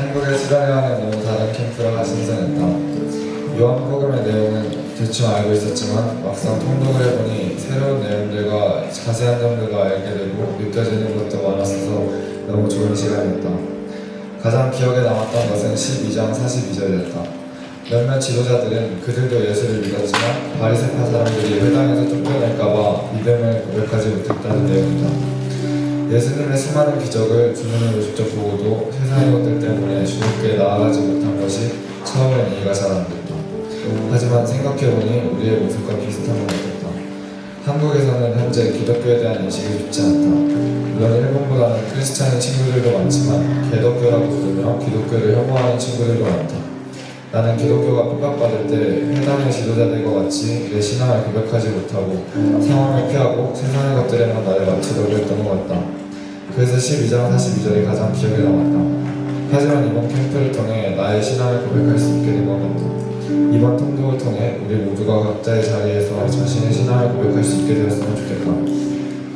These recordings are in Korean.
한국의 수련회와는 너무 다른 캠프라가 신선했다. 요한복음의 내용은 대충 알고 있었지만 막상 통독을 해보니 새로운 내용들과 자세한 점들도 알게 되고 느껴지는 것도 많았어서 너무 좋은 시간이었다. 가장 기억에 남았던 것은 12장 42절이었다. 몇몇 지도자들은 그들도 예수를 믿었지만 바리새파 사람들이 회당에서 쫓겨날까봐 믿음을 고백하지 못했다는 내용이다. 예수님의 수많은 기적을 두 눈으로 직접 보고도 세상의 것들 때문에 주님께 나아가지 못한 것이 처음엔 이해가 잘 안 됐다. 하지만 생각해보니 우리의 모습과 비슷한 것 같았다. 한국에서는 현재 기독교에 대한 인식이 좋지 않다. 물론 일본보다는 크리스찬인 친구들도 많지만 개독교라고 부르며 기독교를 혐오하는 친구들도 많다. 나는 기독교가 핍박받을 때 해당의 지도자들과 같이 내 신앙을 고백하지 못하고 상황을 피하고 세상의 것들에만 나를 맞추려고 했던 것 같다. 그래서 12장 42절이 가장 기억에 남았다. 하지만 이번 캠프를 통해 나의 신앙을 고백할 수 있게 된 것 같다. 이번 통독을 통해 우리 모두가 각자의 자리에서 자신의 신앙을 고백할 수 있게 되었으면 좋겠다.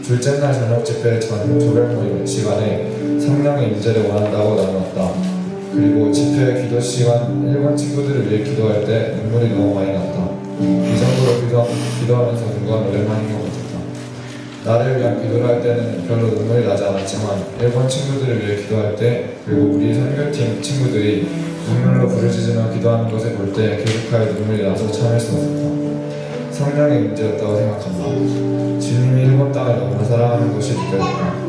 둘째 날 저녁 집회 전 조별 모임 시간에 성령의 임재를 원한다고 나누었다. 그리고 집회 기도 시간 일본 친구들을 위해 기도할 때 눈물이 너무 많이 났다. 이 정도로 기도하면서 누가 노래만인 것 같았다. 나를 위한 기도를 할 때는 별로 눈물이 나지 않았지만 일본 친구들을 위해 기도할 때 그리고 우리 선교팀 친구들이 눈물로 부르짖으며 기도하는 것을 볼 때 계속하여 눈물이 나서 참을 수 없었다. 성령의 임재였다고 생각한다. 주님이 일본 땅을 너무나 사랑하는 것이 느껴졌다.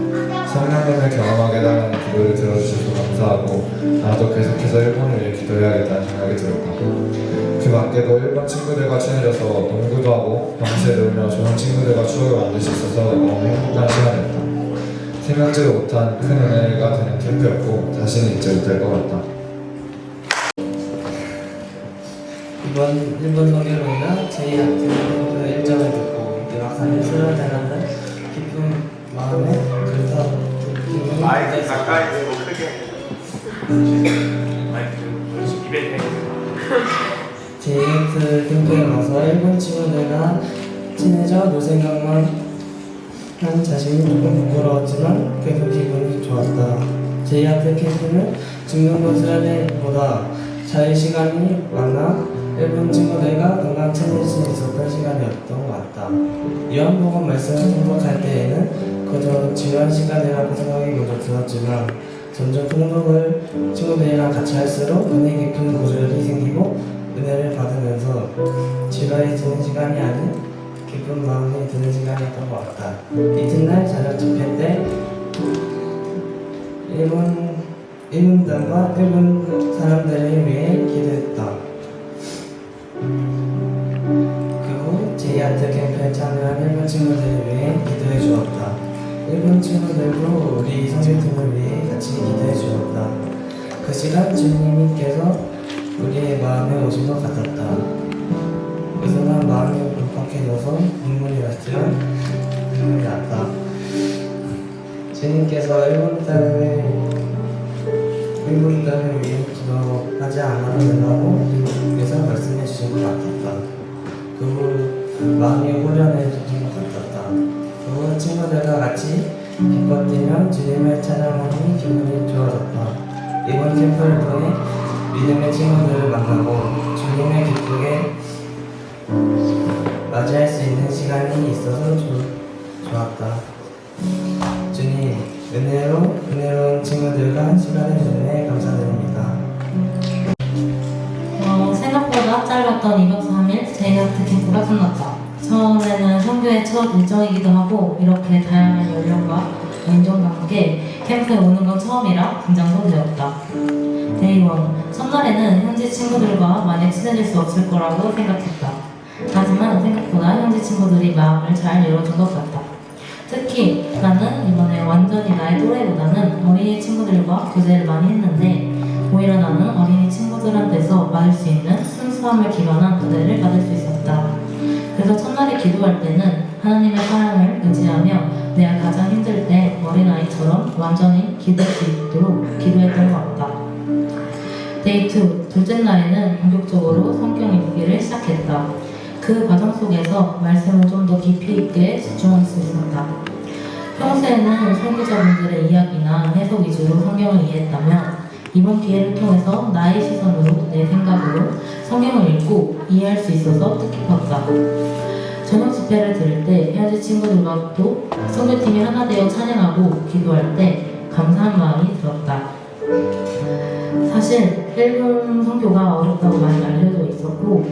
성령님을 경험하게 해달라는 기도를 들어주셔서 감사하고 나도 계속해서 일본을 위해 기도해야겠다는 생각이 들었다. 그 밖에도 일본 친구들과 친해져서 농구도 하고 밤새 놀며 좋은 친구들과 추억을 만들 수 있어서 너무 행복한 시간이었다. 생각지도 못한 큰 은혜가 되는 캠프였고 다시는 잊지 못할 것 같다. 이번 일본 성교로인가 저희 학교 그 일정을 듣고 막상에 수련회라는 기쁜 마음에 그래서 마이크 가까이 대고 크게 마이크 입에 대고 JX 캠프에 와서 일본 친구들과 친해져 놀 생각만 한 자신이 조금 부끄러웠지만 계속 기분이 좋았다. JX 캠프는 중간고 수련회보다 자유 시간이 많아 일본 친구들과 금방 친해질 수 있었던 시간이었던 것 같다. 요한복음 말씀을 통독할 때에는 그저 지루한 시간이라고 생각이 먼저 들었지만 점점 통독을 친구들이랑 같이 할수록 은혜 깊은 고절이 생기고 은혜를 받으면서 지루해지는 시간이 아닌 기쁜 마음이 드는 시간이었던 것 같다. 이튿날 저녁 집회 때 일본 땅과 일본 사람들을 위해 기도했다. 그리고 제이아트 캠프에 참여한 일본 친구들을 위해 기도해 주었다. 일본 친구들도 우리 성교팀을 위해 같이 기도해 주었다. 그 시간 주님께서 우리의 마음에 오신 것 같았다. 그 순간 마음이 울컥해져서 눈물이 났지만 눈물이 났다. 주님께서 일본 땅을 위해 기도하지 않아도 된다고 그래서 말씀해 주신 것 같았다. 그 후 마음이 후련해진 것 같았다. 그 후 친구들과 같이 기뻐 뛰며 주님을 찬양하니 기분이 좋아졌다. 이번 캠프를 통해 믿음의 친구들을 만나고 주님을 기쁘게 맞이할 수 있는 시간이 있어서 좋았다. 주님, 은혜로운 친구들과 시간을 주시네 감사드립니다. 생각보다 짧았던 2박 3일 제이아트 캠프가 끝났다. 처음에는 선교의 첫 일정이기도 하고 이렇게 다양한 연령과 인종과 함께 캠프에 오는 건 처음이라 긴장 상태였다. 데이 1, 첫날에는 현지 친구들과 많이 친해질 수 없을 거라고 생각했다. 하지만 생각보다 현지 친구들이 마음을 잘 열어준 것 같다. 특히 나는 이번에 완전히 나의 또래보다는 어린이 친구들과 교제를 많이 했는데 오히려 나는 어린이 친구들한테서 받을 수 있는 순수함을 기반한 은혜를 받을 수 있었다. 그래서 첫날에 기도할 때는 하나님의 사랑을 의지하며 내가 가장 힘들 때 어린아이처럼 완전히 기댈 수 있도록 기도했던 것 같다. 데이 2, 둘째 날에는 본격적으로 성경 읽기를 시작했다. 그 과정 속에서 말씀을 좀 더 깊이 있게 집중할 수 있었다. 평소에는 선교자분들의 이야기나 해석 위주로 성경을 이해했다면 이번 기회를 통해서 나의 시선으로 내 생각으로 성경을 읽고 이해할 수 있어서 뜻깊었다. 저녁 집회를 들을 때 헤어질 친구들과 또 선교팀이 하나 되어 찬양하고 기도할 때 감사한 마음이 들었다. 사실 일본 선교가 어렵다고 많이 알려져 있었고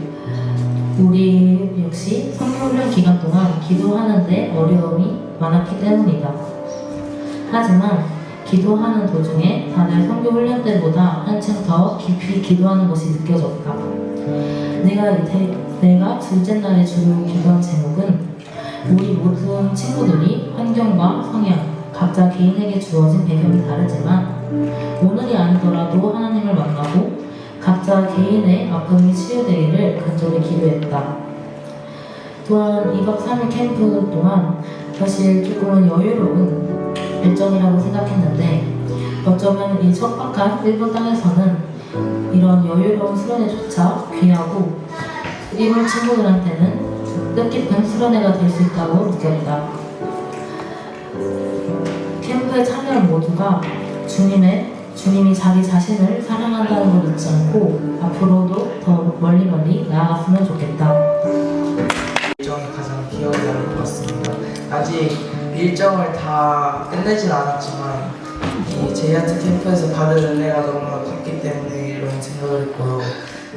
우리 역시 선교훈련 기간 동안 기도하는데 어려움이 많았기 때문이다. 하지만 기도하는 도중에 다들 선교훈련 때보다 한층 더 깊이 기도하는 것이 느껴졌다. 내가 둘째 날에 주로 기도한 제목은 우리 모든 친구들이 환경과 성향, 각자 개인에게 주어진 배경이 다르지만 오늘이 아니더라도 하나님을 만나고 각자 개인의 아픔이 치유되기를 간절히 기도했다. 또한 2박 3일 캠프 동안 사실 조금은 여유로운 일정이라고 생각했는데 어쩌면 이 척박한 일본 땅에서는 이런 여유로운 수련회조차 귀하고 일본 친구들한테는 뜻깊은 수련회가 될 수 있다고 느꼈다. 캠프에 참여한 모두가 주님이 자기 자신을 사랑한다는 걸 잊지 않고 앞으로도 더 멀리 나아갔으면 좋겠다. 일정이 가장 기억에 남는 것 같습니다. 아직 일정을 다 끝내진 않았지만 이 제이아트 캠프에서 받은 은혜가 너무나 컸기 때문에 이런 생각을 했고요.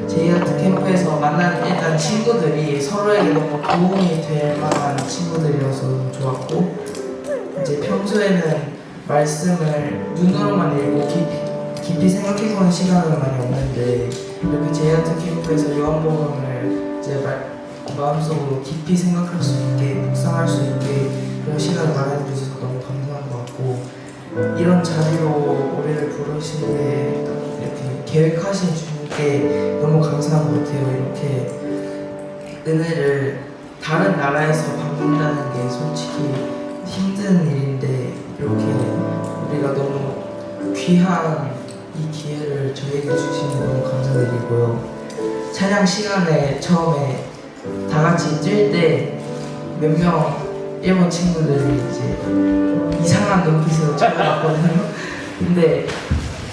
제이아트 캠프에서 만난 일단 친구들이 서로에게 너무 도움이 될 만한 친구들이어서 너무 좋았고 이제 평소에는 말씀을 눈으로만 읽고 깊이 생각해보는 시간은 많이 없는데 이렇게 제이아트 캠프에서 요한복음을 이제 마음속으로 깊이 생각할 수 있게 묵상할 수 있게 그런 시간을 마련해주셔서 너무 감사한 것 같고 이런 자리로 우리를 부르시기에 이렇게 계획하신 주님께 너무 감사한 것 같아요. 이렇게 은혜를 다른 나라에서 받는다는 게 솔직히 힘든 일인데 이렇게 우리가 너무 귀한 이 기회를 저에게 주시니 너무 감사드리고요. 찬양 시간에 처음에 다 같이 뛸 때 몇 명 일본 친구들이 이제 이상한 눈빛으로 쳐다봤거든요. 근데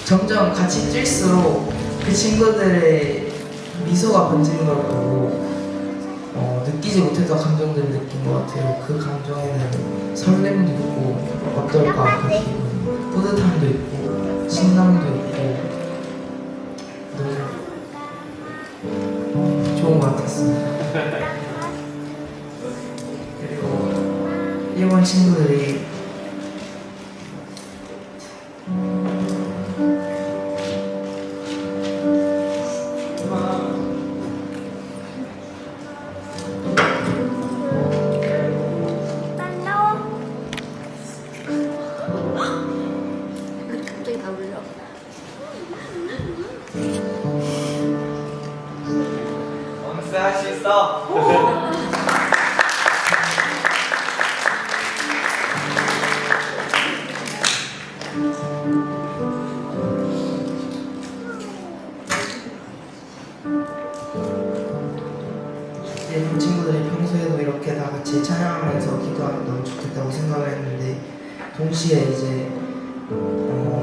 점점 같이 뛸수록 그 친구들의 미소가 번지는 걸 보고 느끼지 못했던 감정들을 느낀 것 같아요. 그 감정에는 설렘도 있고 어떨까 그 기분, 뿌듯함도 있고 신남도 있고 너무 좋은 것 같았습니다. 그리고 일본 친구들이 갑자기 다 울려. 원스 할 수 있어. 일본 친구들이 평소에도 이렇게 다 같이 찬양하면서 기도하면 너무 좋겠다고 생각을 했는데 동시에 이제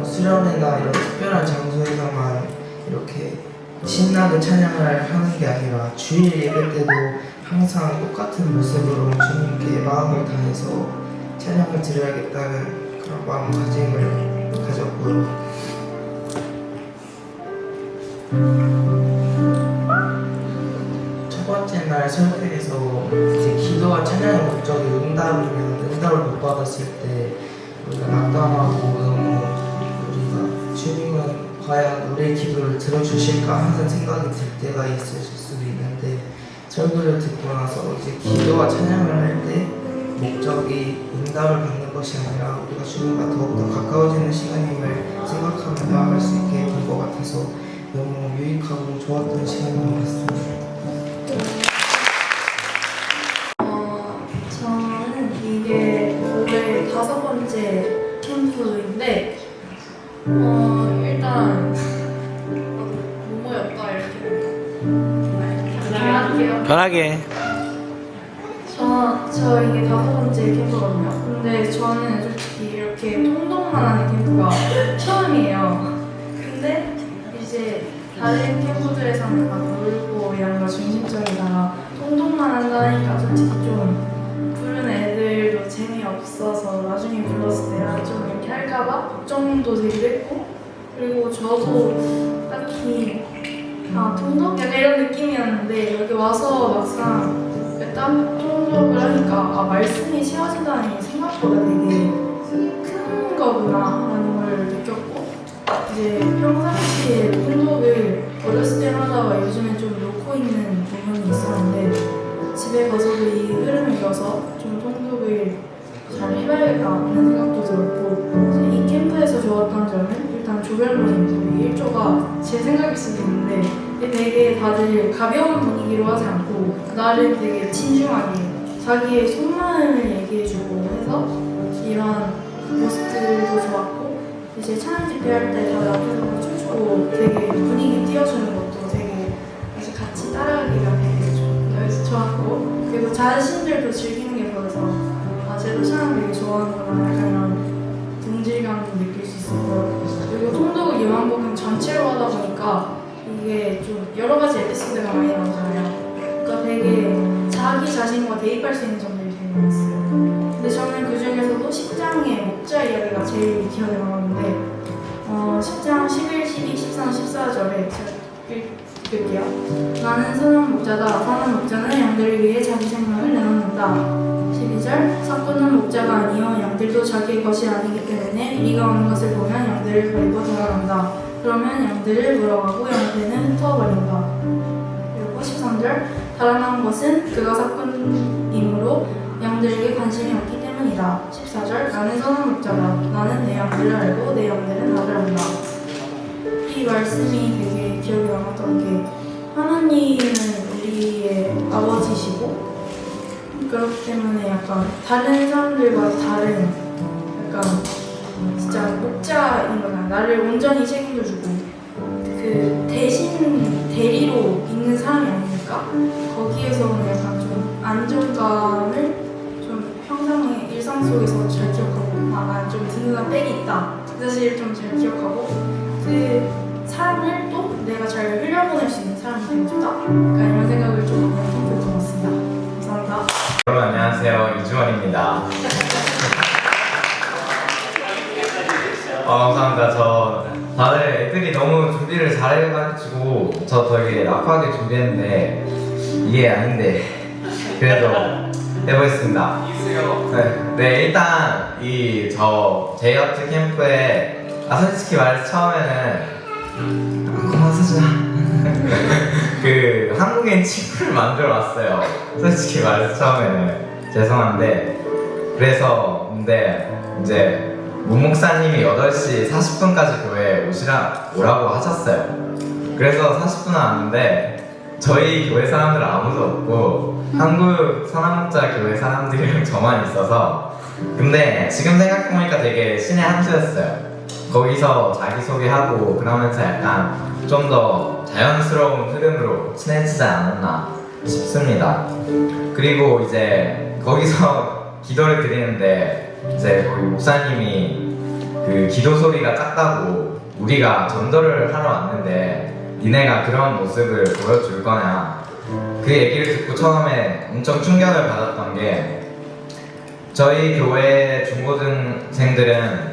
수련회나 이런 특별한 장소에서만 이렇게 신나게 찬양을 하는 게 아니라 주일 예배 때도 항상 똑같은 모습으로 주님께 마음을 다해서 찬양을 드려야겠다는 그런 마음가짐을 가졌고요. 첫 번째 날 설교에서 이제 기도와 찬양의 목적이 응답이면 응답을 못 받았을 때 우리가 낙담하고 너무 우리가 주님은 과연 우리의 기도를 들어주실까 하는 생각이 들 때가 있을 수도 있는데 설교를 듣고 나서 이제 기도와 찬양을 할 때 목적이 응답을 받는 것이 아니라 우리가 주님과 더욱더 가까워지는 시간임을 생각하며 나아갈 수 있게 된 것 같아서 너무 유익하고 좋았던 시간인 것 같습니다. 저는 이게 올해 5번째 캠프인데 일단 뭐였다 이렇게 할게요. 편하게. 저 이게 5번째 캠프거든요. 근데 저는 솔직히 이렇게 통독만 하는 캠프가 처음이에요. 근데 다른 캠프들에서는 막 놀고 이런 거 중심적이다가 통독만 한다니까 솔직히 좀 부른 애들도 재미없어서 나중에 불렀을 때 좀 이렇게 할까봐 걱정도 되기도 했고, 그리고 저도 딱히 통독? 약간 이런 느낌이었는데 여기 와서 막상 딱 통독을 하니까 말씀이 채워진다는 게 생각보다 되게 큰 거구나 라는 걸 느꼈고, 이제 평상시에 통독을 어렸을 때마다 요즘엔 좀 놓고 있는 부분이 있었는데 집에 가서도 이 흐름을 이어서 좀 통독을 잘 해봐야겠다 하는 생각도 들었고, 이 캠프에서 좋았던 점은 일단 조별 모임, 우리 1조가 제 생각일 수도 있는데 되게 다들 가벼운 분위기로 하지 않고 나를 되게 진중하게 자기의 속마음을 얘기해주고 해서 이런 모습들도 좋았고, 이제 찬양 집회할 때 다들 앞에서 춤추고 되게 분위기 띄워주는 것도 되게 아주 같이 따라가기가 되게 좋았고, 그리고 자신들도 즐기는 게 보여서 쟤도 찬양 되게 좋아하는구나 약간 이런 동질감도 느낄 수 있었고요. 그리고 통독을 요한복음 전체로 하다 보니까 이게 좀 여러 가지 에피소드가 많이 나오잖아요. 그러니까 되게 자기 자신과 대입할 수 있는 점들이 되게 많았어요. 근데 저는 그 중에서도 10장의 목자 이야기가 제일 기억에 남았는데 10장 11, 12, 13, 14절에 제가 읽을게요. 나는 선한 목자다. 선한 목자는 양들을 위해 자기 생명을 내놓는다. 12절 삭구는 목자가 아니요 양들도 자기의 것이 아니기 때문에 이가 오는 것을 보면 양들을 버리고 돌아간다. 그러면 양들을 물어가고 양들은 흩어버린다. 그리고 13절 달아난 것은 그가 삭군이므로 양들에게 관심이 없기 때문이다. 14절 나는 선한 목자다. 나는 내 양들을 알고 내 양들은 나를 안다. 이 말씀이 되게 기억에 남았던 게 하나님은 우리의 아버지시고 그렇기 때문에 약간 다른 사람들과 다른 약간 진짜 목자인 거잖아. 나를 온전히 책임져주고 그 대신 대리로 있는 사람이 아니니까 거기에서는 약간 좀 안정감을 좀 평상의 일상 속에서 잘 기억하고 좀 든든한 백이 있다 그 사실을 좀 잘 기억하고 그 사람을 또 내가 잘 흘려보낼 수 있는 사람이 되고 싶다. 그러니까 이런 생각을 좀 많이 했던 것 같습니다. 감사합니다. 여러분 안녕하세요, 이주원입니다. 감사합니다. 다들 애들이 너무 준비를 잘해가지고 저 되게 락하게 준비했는데 이게 아닌데 그래도 해보겠습니다. 네, 일단 제이아트 캠프에 솔직히 말해서 처음에는 고마워서자 그 한국인 친구를 만들어 왔어요. 솔직히 말해서 처음에는 죄송한데 근데 이제 문목사님이 8시 40분까지 교회에 오라고 하셨어요. 그래서 40분은 왔는데 저희 교회 사람들은 아무도 없고 한국 선한목자 교회 사람들이랑 저만 있어서 근데 지금 생각해보니까 되게 신의 한 수였어요. 거기서 자기소개하고 그러면서 약간 좀 더 자연스러운 흐름으로 친해지지 않았나 싶습니다. 그리고 이제 거기서 기도를 드리는데 이제 거기 목사님이 그 기도 소리가 작다고 우리가 전도를 하러 왔는데 니네가 그런 모습을 보여줄 거냐 그 얘기를 듣고 처음에 엄청 충격을 받았던 게 저희 교회 중고등생들은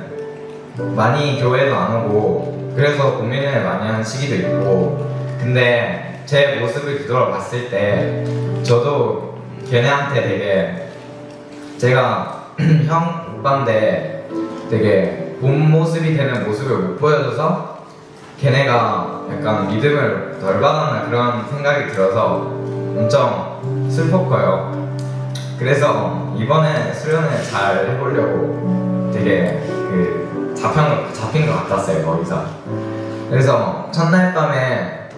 많이 교회도 안 오고 그래서 고민을 많이 하는 시기도 있고 근데 제 모습을 뒤돌아봤을 때 저도 걔네한테 되게 제가 형 오빠인데 되게 본 모습이 되는 모습을 못 보여줘서 걔네가 약간 믿음을 덜 받았나 그런 생각이 들어서 엄청 슬펐고요. 그래서 이번에 수련을 잘 해보려고 되게 잡힌 것 같았어요 거기서. 그래서 첫날 밤에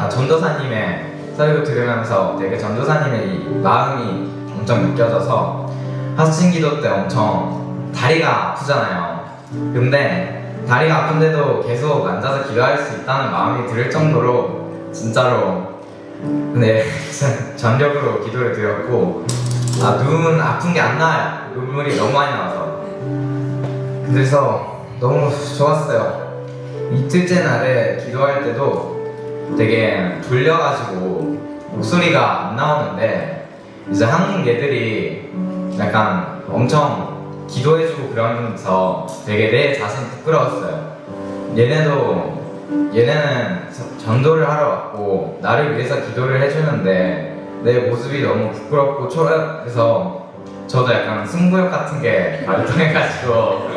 전도사님의 설교 들으면서 되게 전도사님의 이 마음이 엄청 느껴져서 하신기도 때 엄청 다리가 아프잖아요. 근데 다리가 아픈데도 계속 앉아서 기도할 수 있다는 마음이 들 정도로 진짜로 전력으로 기도를 드렸고 눈 아픈 게 안 나와요. 눈물이 너무 많이 나와서. 그래서 너무 좋았어요. 이틀째 날에 기도할 때도 되게 졸려가지고 목소리가 안 나오는데 이제 한국 애들이 약간 엄청 기도해주고 그러면서 되게 내 자신 부끄러웠어요. 얘네는 전도를 하러 왔고 나를 위해서 기도를 해주는데 내 모습이 너무 부끄럽고 초라해서 저도 약간 승부욕 같은 게 발동해가지고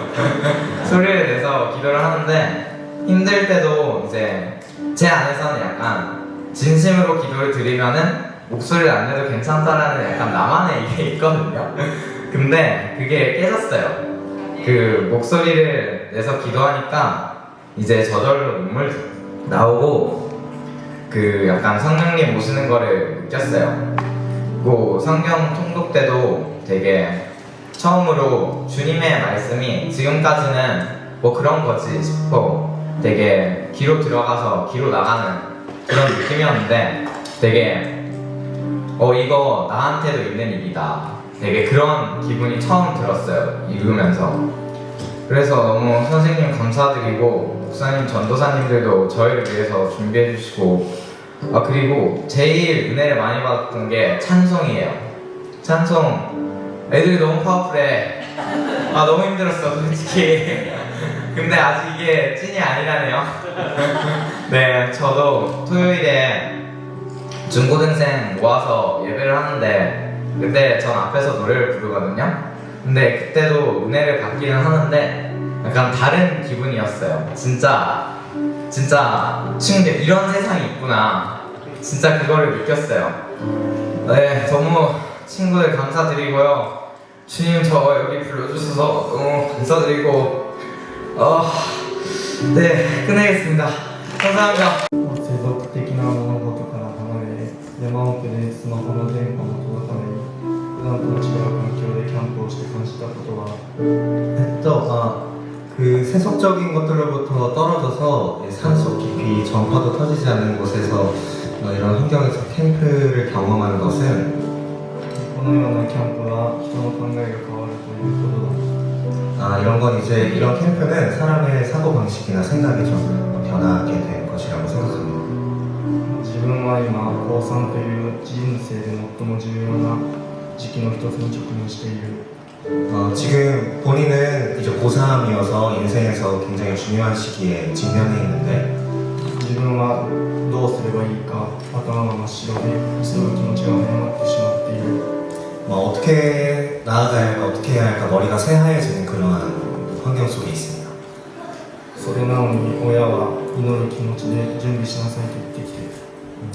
소리를 내서 기도를 하는데 힘들 때도 이제 제 안에서는 약간 진심으로 기도를 드리면은 목소리를 안 내도 괜찮다라는 약간 나만의 이게 있거든요. 근데 그게 깨졌어요. 그 목소리를 내서 기도하니까 이제 저절로 눈물 나오고 그 약간 성령님 오시는 거를 느꼈어요. 그리고 성경 통독 때도 되게 처음으로 주님의 말씀이 지금까지는 뭐 그런 거지 싶고 되게 귀로 들어가서 귀로 나가는 그런 느낌이었는데 되게 이거 나한테도 있는 일이다. 되게 그런 기분이 처음 들었어요. 읽으면서. 그래서 너무 선생님 감사드리고 목사님 전도사님들도 저희를 위해서 준비해 주시고 그리고 제일 은혜를 많이 받았던 게 찬송이에요. 찬송 애들이 너무 파워풀해. 너무 힘들었어 솔직히. 근데 아직 이게 찐이 아니라네요. 네, 저도 토요일에 중고등생 모아서 예배를 하는데 그때 전 앞에서 노래를 부르거든요. 근데 그때도 은혜를 받기는 하는데 약간 다른 기분이었어요. 진짜 친구들 이런 세상이 있구나. 진짜 그거를 느꼈어요. 네, 너무 친구들 감사드리고요. 주님 저 여기 불러주셔서 너무 감사드리고 네, 끝내겠습니다. 감사합니다. 世俗的な物事から離れ山奥でスマホの電波も届かない普段とは違う環境でキャンプをして感じたことは 그 세속적인 것들로부터 떨어져서 산속 깊이 전파도 터지지 않는 곳에서 이런 환경에서 캠프를 경험하는 것은 このようなキャンプは人の考えが変わるということだ 이런 건 이제 이런 캠프는 사람의 사고방식이나 생각이 좀 변하게 될 것이라고 생각합니다. 自分は今高3という人生で最も重要な時期の一つに直面している 지금 본인은 이제 고3이어서 인생에서 굉장히 중요한 시기에 직면해 있는데 自分はどうすればいいか頭が真っ白で急ぐ気持ちが早まってしまっている 어떻게 나아가야 할까 어떻게 해야 할까 머리가 새하얘지는 그러한 환경 속에 있습니다. それなのに親は祈る気持ちで準備しなさいと言ってきて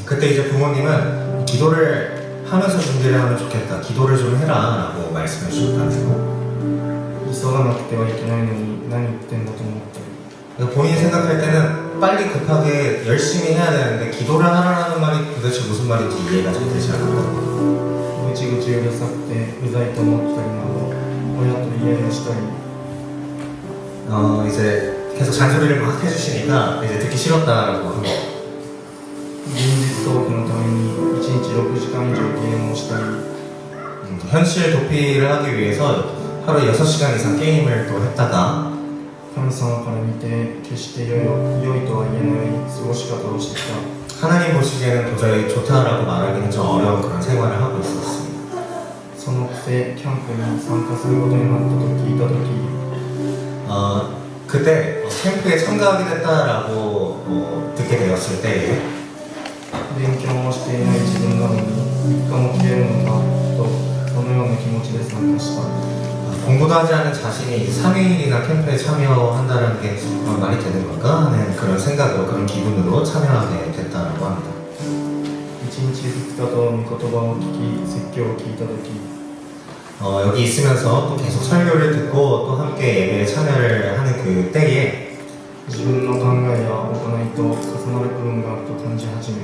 그때 이제 부모님은 기도를 하면서 준비를 하면 좋겠다. 기도를 좀 해라 라고 말씀해 주셨다네요. 急がなくてはいけないのに何言ってんだと思ってる 본인이 생각할 때는 빨리 급하게 열심히 해야 되는데 기도를 하라는 말이 도대체 무슨 말인지 이해가 잘 되지 않았거든요. ぐちぐちうるさくてうざいと思ったりなど親と言い合いをしたり 이제 계속 잔소리를 막 해주시니까 이제 듣기 싫었다라고 한 거. 現実逃避のために1日6時間以上ゲームをしたり 현실 도피를 하기 위해서 하루 6시간 이상 게임을 또 했다가 神様から見て決して良いとは言えない過ごし方をしてきた 하나님 보시기에는 도저히 좋다라고 말하기는 좀 어려운 그런 생활을 하고 있었습니다. そのくせキャンプに参加することになったと聞いた時 그때 캠프에 참가하게 됐다라고 듣게 되었을 때 勉強もしていない自分なのに3日も切れるのかとそのような気持ちで参加した 공부도 하지 않은 자신이 3일이나 캠프에 참여한다는 게 말이 되는 건가 하는 그런 생각으로 그런 기분으로 참여하게 됐다라고 합니다. 1日2日と御言葉を聞き説教を聞いた時 여기 있으면서 또 계속 설교를 듣고 또 함께 예배에 참여를 하는 그 때에 自分の考えや行いと重なる部分があると感じ始め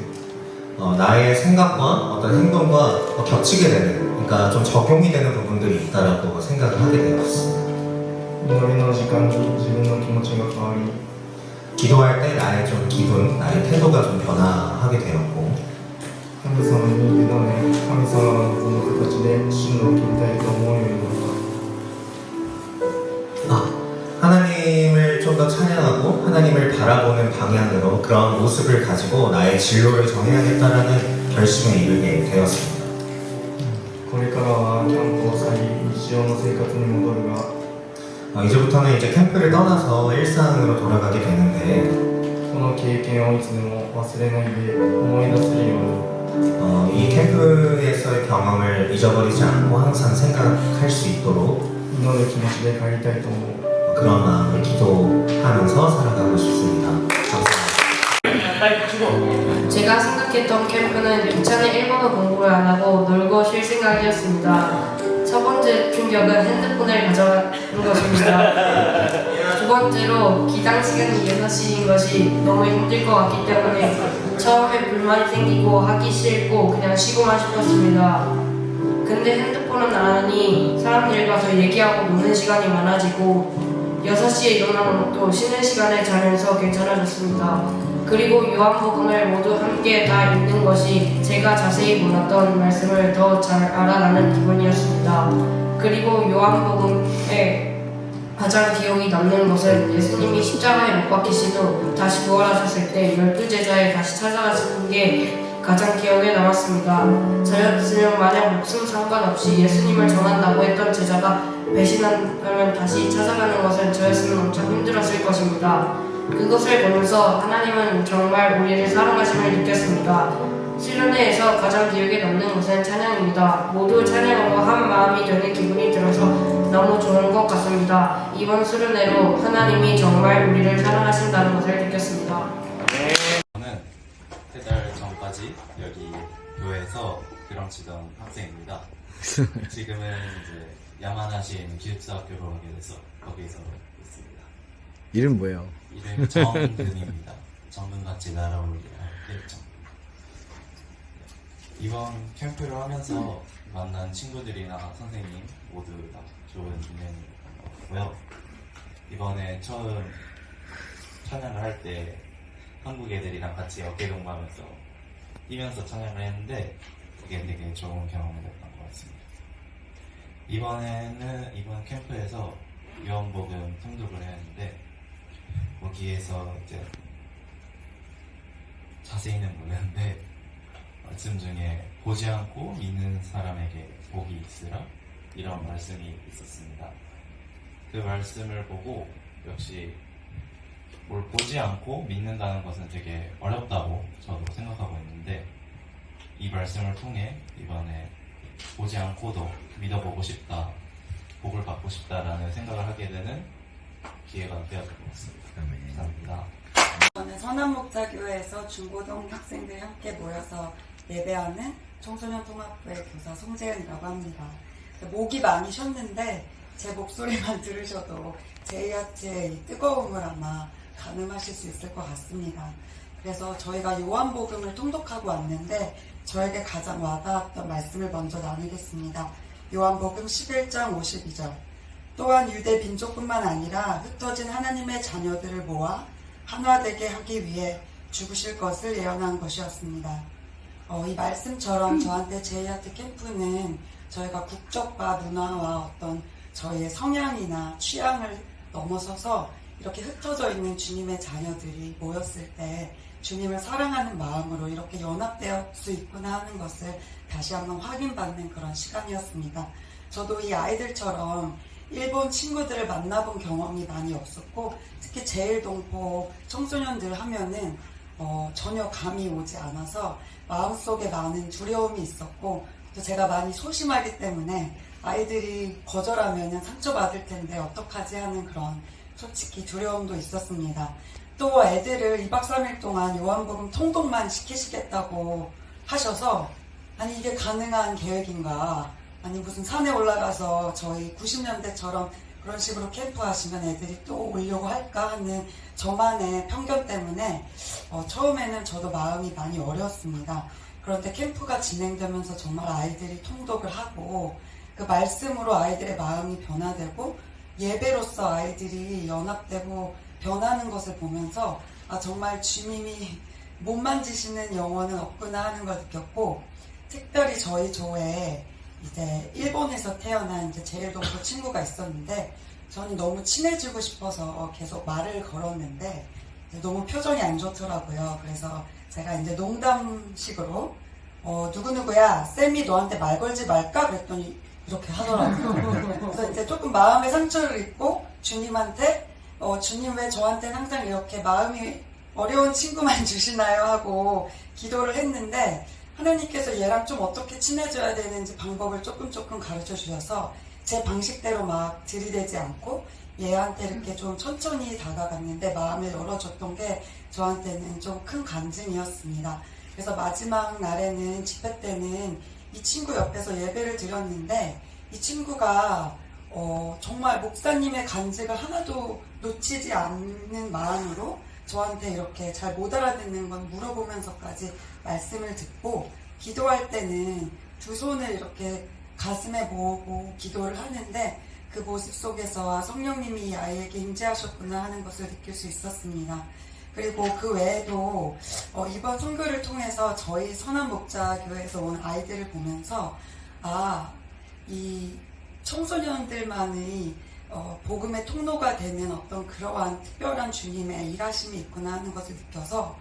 나의 생각과 어떤 행동과 겹치게 되는 그러니까 좀 적용이 되는 부분들이 있다라고 생각을 하게 되었습니다. 祈りの時間に自分の気持ちが変わり 기도할 때 나의 좀 기분, 나의 태도가 좀 변화하게 되었고 神様に委ね神様が望む形で進路を決めたいと思うようになった 하나님을 좀 더 더 찬양하고 하나님을 바라보는 방향으로 그런 모습을 가지고 나의 진로를 정해야겠다라는 결심에 이르게 되었습니다. これからはキャンプを去り日常の生活に戻るが 이제부터는 이제 캠프를 떠나서 일상으로 돌아가게 되는데 この経験をいつでも忘れないで思い出せるように 이 캠프에서의 경험을 잊어버리지 않고 항상 생각할 수 있도록 祈る気持ちで帰りたいと思う 그런 마음을 기도하면서 살아가고 싶습니다. 감사합니다. 제가 생각했던 캠프는 귀찮은 일본어 공부를 안 하고 놀고 쉴 생각이었습니다. 첫 번째 충격은 핸드폰을 가져가는 것입니다. 두 번째로 기상 시간이 6시인 것이 너무 힘들 것 같기 때문에 처음에 불만이 생기고 하기 싫고 그냥 쉬고만 싶었습니다. 근데 핸드폰은 안 하니 사람들과 더 얘기하고 노는 시간이 많아지고 6시에 일어나는 것도 쉬는 시간에 자면서 괜찮아졌습니다. 그리고 요한복음을 모두 함께 다 읽는 것이 제가 자세히 몰랐던 말씀을 더 잘 알아가는 기분이었습니다. 그리고 요한복음에 가장 기억이 남는 것은 예수님이 십자가에 못 박히신 후 다시 부활하셨을 때 12제자에 다시 찾아가시는 게 가장 기억에 남았습니다. 저였으면 만약 목숨 상관없이 예수님을 전한다고 했던 제자가 배신한다면 다시 찾아가는 것은 저였으면 엄청 힘들었을 것입니다. 그것을 보면서 하나님은 정말 우리를 사랑하심을 느꼈습니다. 수련회에서 가장 기억에 남는 것은 찬양입니다. 모두 찬양하고 한 마음이 되는 기분이 들어서 너무 좋은 것 같습니다. 이번 수련회로 하나님이 정말 우리를 사랑하신다는 것을 느꼈습니다. 저는 3달 전까지 여기 교회에서 드럼 치던 학생입니다. 지금은 이제 야마나시에 기숙사학교로 가게 돼서 거기에서 있습니다. 이름 뭐예요? 이름이 정근입니다. 정근같이 날아오르리라 일정. 이번 캠프를 하면서 만난 친구들이나 선생님 모두 다 좋은 인연이었고요. 이번에 처음 찬양을 할 때 한국 애들이랑 같이 어깨 동무하면서 뛰면서 찬양을 했는데 그게 되게 좋은 경험이었던 것 같습니다. 이번 캠프에서 요한복음 통독을 했는데 거기에서 이제 자세히는 모르는데 말씀 중에 보지 않고 믿는 사람에게 복이 있으라 이런 말씀이 있었습니다. 그 말씀을 보고 역시 뭘 보지 않고 믿는다는 것은 되게 어렵다고 저도 생각하고 있는데 이 말씀을 통해 이번에 보지 않고도 믿어보고 싶다, 복을 받고 싶다라는 생각을 하게 되는 기회가 되었던 것 같습니다. 감사합니다. 저는 선한목자교회에서 중고등 학생들이 함께 모여서 예배하는 청소년 통합부의 교사 송재은이라고 합니다. 목이 많이 쉬었는데 제 목소리만 들으셔도 제이아트의 이 뜨거움을 아마 가늠하실 수 있을 것 같습니다. 그래서 저희가 요한복음을 통독하고 왔는데 저에게 가장 와닿았던 말씀을 먼저 나누겠습니다. 요한복음 11장 52절. 또한 유대 민족뿐만 아니라 흩어진 하나님의 자녀들을 모아 하나되게 하기 위해 죽으실 것을 예언한 것이었습니다. 이 말씀처럼 저한테 제이아트 캠프는 저희가 국적과 문화와 어떤 저희의 성향이나 취향을 넘어서서 이렇게 흩어져 있는 주님의 자녀들이 모였을 때 주님을 사랑하는 마음으로 이렇게 연합될 수 있구나 하는 것을 다시 한번 확인받는 그런 시간이었습니다. 저도 이 아이들처럼 일본 친구들을 만나본 경험이 많이 없었고 특히 제일동포 청소년들 하면은 전혀 감이 오지 않아서 마음속에 많은 두려움이 있었고 또 제가 많이 소심하기 때문에 아이들이 거절하면 상처받을 텐데 어떡하지 하는 그런 솔직히 두려움도 있었습니다. 또 애들을 2박 3일 동안 요한복음 통독만 시키시겠다고 하셔서 아니 이게 가능한 계획인가, 아니 무슨 산에 올라가서 저희 90년대처럼 그런 식으로 캠프 하시면 애들이 또 오려고 할까 하는 저만의 편견 때문에 처음에는 저도 마음이 많이 어려웠습니다. 그런데 캠프가 진행되면서 정말 아이들이 통독을 하고 그 말씀으로 아이들의 마음이 변화되고 예배로서 아이들이 연합되고 변하는 것을 보면서 정말 주님이 못 만지시는 영혼은 없구나 하는 걸 느꼈고, 특별히 저희 조에 이제 일본에서 태어난 이제 제일동포 친구가 있었는데 저는 너무 친해지고 싶어서 계속 말을 걸었는데 너무 표정이 안 좋더라고요. 그래서 제가 이제 농담식으로 누구누구야, 쌤이 너한테 말 걸지 말까? 그랬더니 이렇게 하더라고요. 그래서 이제 조금 마음의 상처를 입고 주님한테 주님 왜 저한테는 항상 이렇게 마음이 어려운 친구만 주시나요? 하고 기도를 했는데 하나님께서 얘랑 좀 어떻게 친해져야 되는지 방법을 조금 가르쳐 주셔서 제 방식대로 막 들이대지 않고 얘한테 이렇게 좀 천천히 다가갔는데 마음을 열어줬던 게 저한테는 좀 큰 간증이었습니다. 그래서 마지막 날에는 집회 때는 이 친구 옆에서 예배를 드렸는데 이 친구가 정말 목사님의 간증을 하나도 놓치지 않는 마음으로 저한테 이렇게 잘 못 알아듣는 건 물어보면서까지 말씀을 듣고 기도할 때는 두 손을 이렇게 가슴에 모으고 기도를 하는데 그 모습 속에서 성령님이 이 아이에게 임재하셨구나 하는 것을 느낄 수 있었습니다. 그리고 그 외에도 이번 선교를 통해서 저희 선한목자교회에서 온 아이들을 보면서 이 청소년들만의 복음의 통로가 되는 어떤 그러한 특별한 주님의 일하심이 있구나 하는 것을 느껴서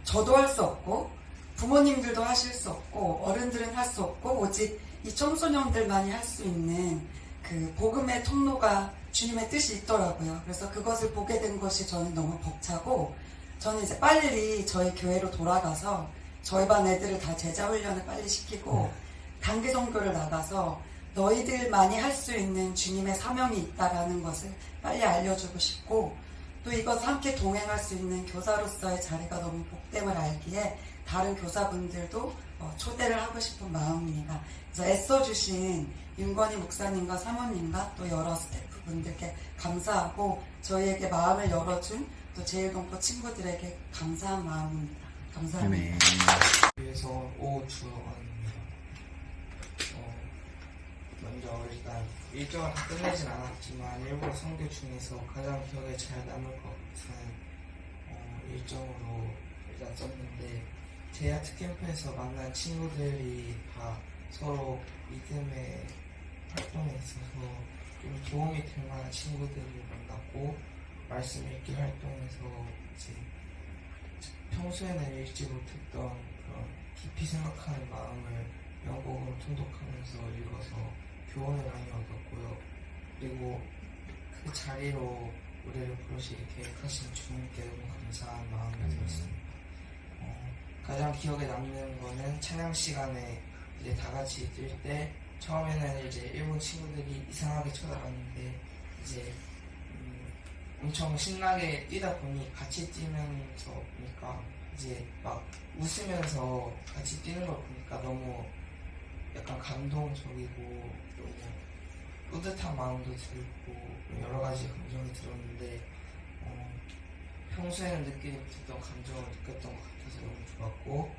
저도 할 수 없고 부모님들도 하실 수 없고 어른들은 할 수 없고 오직 이 청소년들만이 할 수 있는 그 복음의 통로가 주님의 뜻이 있더라고요. 그래서 그것을 보게 된 것이 저는 너무 벅차고 저는 이제 빨리 저희 교회로 돌아가서 저희 반 애들을 다 제자 훈련을 빨리 시키고 단기 선교를 나가서 너희들만이 할 수 있는 주님의 사명이 있다라는 것을 빨리 알려주고 싶고 또 이것을 함께 동행할 수 있는 교사로서의 자리가 너무 복됨을 알기에 다른 교사분들도 초대를 하고 싶은 마음입니다. 그래서 애써주신 윤건희 목사님과 사모님과 또 여러 스태프분들께 감사하고 저희에게 마음을 열어준 또 제일동포 친구들에게 감사한 마음입니다. 감사합니다. 위해서 오주원입니다. 먼저 일단 일정을 다 끝내진 않았지만 일본 선교 중에서 가장 기억에 잘 남을 것 같은 일정으로 일단 썼는데 제이아트 캠프에서 만난 친구들이 다 서로 믿음의 활동에 있어서 좀 도움이 될 만한 친구들을 만났고 말씀 읽기 활동에서 이제 평소에는 읽지 못했던 그런 깊이 생각하는 마음을 영곡으로 통독하면서 읽어서 교훈을 많이 얻었고요. 그리고 그 자리로 우리를 부르시게 계획하신 주님께 너무 감사한 마음이 들었습니다. 가장 기억에 남는 거는 찬양 시간에 이제 다 같이 뛸 때 처음에는 이제 일본 친구들이 이상하게 쳐다봤는데 이제 엄청 신나게 뛰다 보니 같이 뛰면서 보니까 이제 막 웃으면서 같이 뛰는 걸 보니까 너무 약간 감동적이고 너무 뿌듯한 마음도 들고 여러 가지 감정이 들었는데 평소에는 느끼지 못했던 감정을 느꼈던 것 같아서 너무 좋았고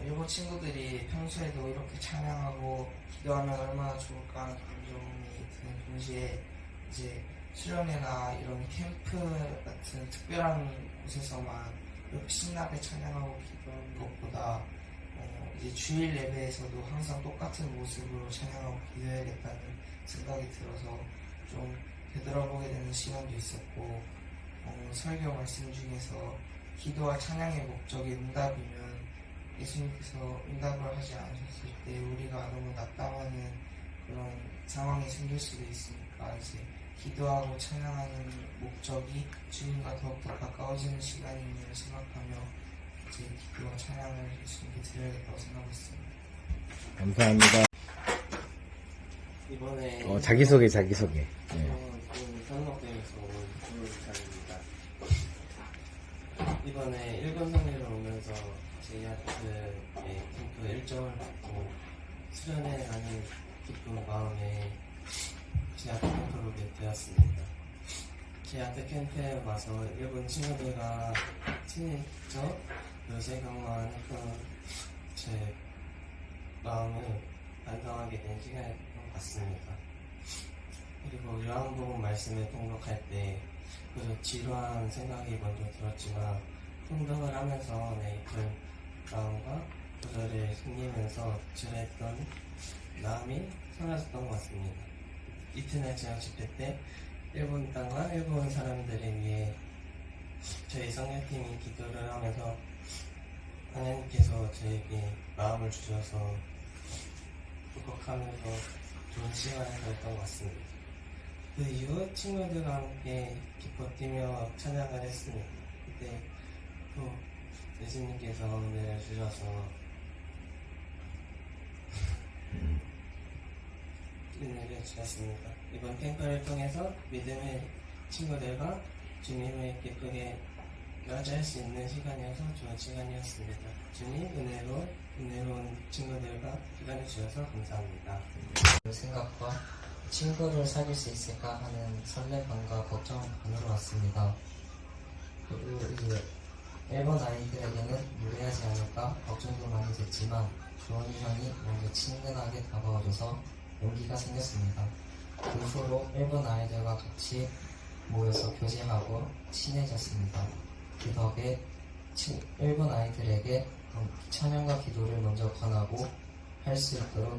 일본 친구들이 평소에도 이렇게 찬양하고 기도하면 얼마나 좋을까 하는 감정이 드는 동시에 이제 수련회나 이런 캠프 같은 특별한 곳에서만 이렇게 신나게 찬양하고 기도하는 것보다 이제 주일 예배에서도 항상 똑같은 모습으로 찬양하고 기도해야겠다는 생각이 들어서 좀 되돌아보게 되는 시간도 있었고 설교 말씀 중에서 기도와 찬양의 목적이 응답이면 예수님께서 응답을 하지 않으셨을 때 우리가 너무 낙담하는 그런 상황이 생길 수도 있으니까 이제 기도하고 찬양하는 목적이 주님과 더욱더 가까워지는 시간임을 생각하며 이제 기도와 찬양을 예수님께 드려야겠다고 생각했습니다. 감사합니다. 이번에 자기소개. 네. 현목대에서 온 김물장입니다. 이번에 일본 선교를 오면서 제이아트의 캠프 일정을 받고 수련회 가는 기쁜 마음에 제이아트 캠프로 오게 되었습니다. 제이아트 캠프에 와서 일본 친구들과 친해져 요새 경험했던 제 마음을 반성하게 된 시간이었던 것 같습니다. 그리고 요한복음 말씀을 통독할 때 그저 지루한 생각이 먼저 들었지만 통독을 하면서 내 이끌 마음과 구절을 숨기면서 지루했던 마음이 사라졌던 것 같습니다. 이튿날 저녁 집회 때 일본 땅과 일본 사람들을 위해 저희 성교팀이 기도를 하면서 하나님께서 저에게 마음을 주셔서 울컥하면서 좋은 시간을 가졌던 것 같습니다. 그 이후 친구들과 함께 기뻐 뛰며 찬양을 했습니다. 그때 또 예수님께서 은혜를 주셔서 은혜를 주셨습니다. 이번 캠프를 통해서 믿음의 친구들과 주님을 기쁘게 맞이할 수 있는 시간이어서 좋은 시간이었습니다. 주님 은혜로운 친구들과 시간을 주셔서 감사합니다. 생각과 친구를 사귈 수 있을까 하는 설렘감과 걱정 반으로 왔습니다. 그리고 이제 일본 아이들에게는 무례하지 않을까 걱정도 많이 됐지만 주원이 형이 먼저 친근하게 다가와줘서 용기가 생겼습니다. 그 후로 일본 아이들과 같이 모여서 교제하고 친해졌습니다. 그 덕에 일본 아이들에게 찬양과 기도를 먼저 권하고 할 수 있도록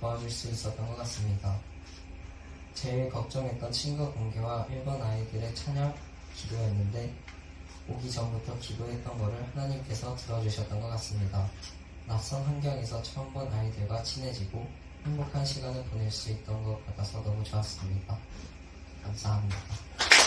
도와줄 수 있었던 것 같습니다. 제일 걱정했던 친구 공개와 일본 아이들의 찬양 기도였는데 오기 전부터 기도했던 것을 하나님께서 들어주셨던 것 같습니다. 낯선 환경에서 처음 본 아이들과 친해지고 행복한 시간을 보낼 수 있던 것 같아서 너무 좋았습니다. 감사합니다.